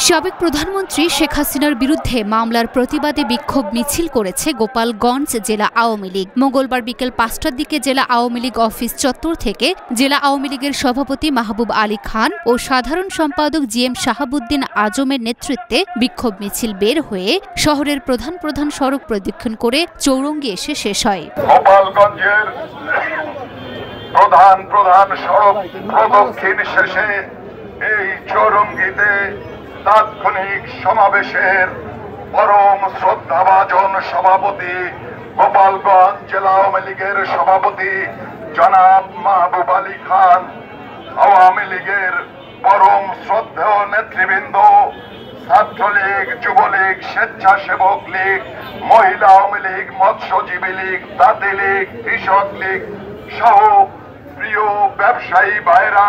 সাবেক প্রধানমন্ত্রী শেখ হাসিনার বিরুদ্ধে মামলার প্রতিবাদে বিক্ষোভ মিছিল করেছে গোপালগঞ্জ জেলা আওয়ামী লীগ। মঙ্গলবার বিকেল ৫টার দিকে জেলা আওয়ামী লীগ অফিস চত্বর থেকে জেলা আওয়ামী লীগের সভাপতি মাহবুব আলী খান ও সাধারণ সম্পাদক জিএম শাহাবুদ্দিন আজমের নেতৃত্বে বিক্ষোভ মিছিল বের হয়ে শহরের প্রধান প্রধান সড়ক প্রদক্ষিণ করে চৌরঙ্গি এসে শেষ হয়। গোপালগঞ্জের প্রধান প্রধান সড়ক প্রদক্ষিণ শেষে এই চৌরঙ্গিতে তাৎক্ষণিক সমাবেশের পরম শ্রদ্ধাভাজন সভাপতি গোপালগঞ্জ জেলা আওয়ামী লীগের সভাপতি জনাব মাহবুব আলী খান, আওয়ামী লীগের পরম শ্রদ্ধেয় নেতৃবৃন্দ, ছাত্রলীগ, যুবলীগ, স্বেচ্ছাসেবক লীগ, মহিলা আওয়ামী লীগ, মৎস্যজীবী লীগ, তাঁতি লীগ, কৃষক লীগ সহ প্রিয় ব্যবসায়ী ভাইরা,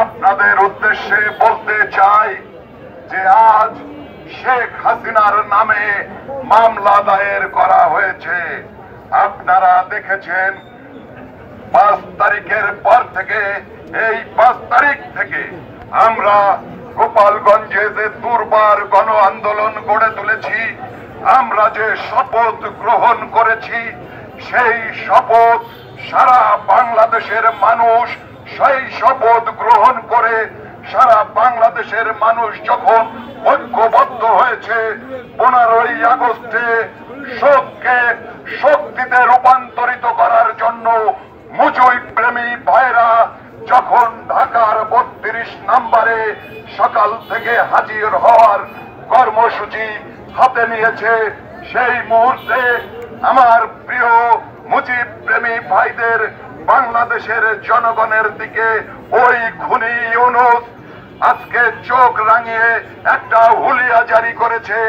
আপনাদের উদ্দেশ্যে বলতে চাই যে আজ শেখ হাসিনার নামে মামলা দায়ের করা হয়েছে। আপনারা দেখেছেন ৫ তারিখের পর থেকে, এই ৫ তারিখ থেকে আমরা গোপালগঞ্জে যে দুর্বার গণ আন্দোলন গড়ে তুলেছি, আমরা যে শপথ গ্রহণ করেছি, সেই শপথ সারা বাংলাদেশের মানুষ সেই শপথ গ্রহণ করে সারা বাংলাদেশের মানুষ যখন ঐক্যবদ্ধ হয়েছে 15ই আগস্টে শোককে শক্তিতে রূপান্তরিত করার জন্য মুজিব প্রেমী ভাইরা যখন ঢাকার ৩২ নম্বরে সকাল থেকে হাজির হওয়ার কর্মসূচি হাতে নিয়েছে, সেই মুহূর্তে আমার প্রিয় মুজিব প্রেমী ভাইদের, বাংলাদেশের জনগণের দিকে ওই খুনি ইউনূস আজকে চোখ রাঙিয়ে একটা হুলিয়া জারি করেছে,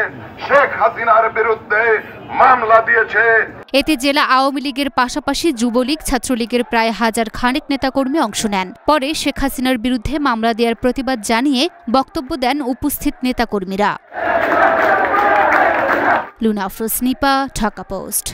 শেখ হাসিনার বিরুদ্ধে মামলা দিয়েছে। এতে জেলা আওয়ামী লীগের পাশাপাশি যুবলীগ, ছাত্রলীগের প্রায় ১০০০ খানেক নেতাকর্মী অংশ নেন। পরে শেখ হাসিনার বিরুদ্ধে মামলা দেওয়ার প্রতিবাদ জানিয়ে বক্তব্য দেন উপস্থিত নেতাকর্মীরা। লুনা আফরোজ, নিপা, ঢাকা পোস্ট।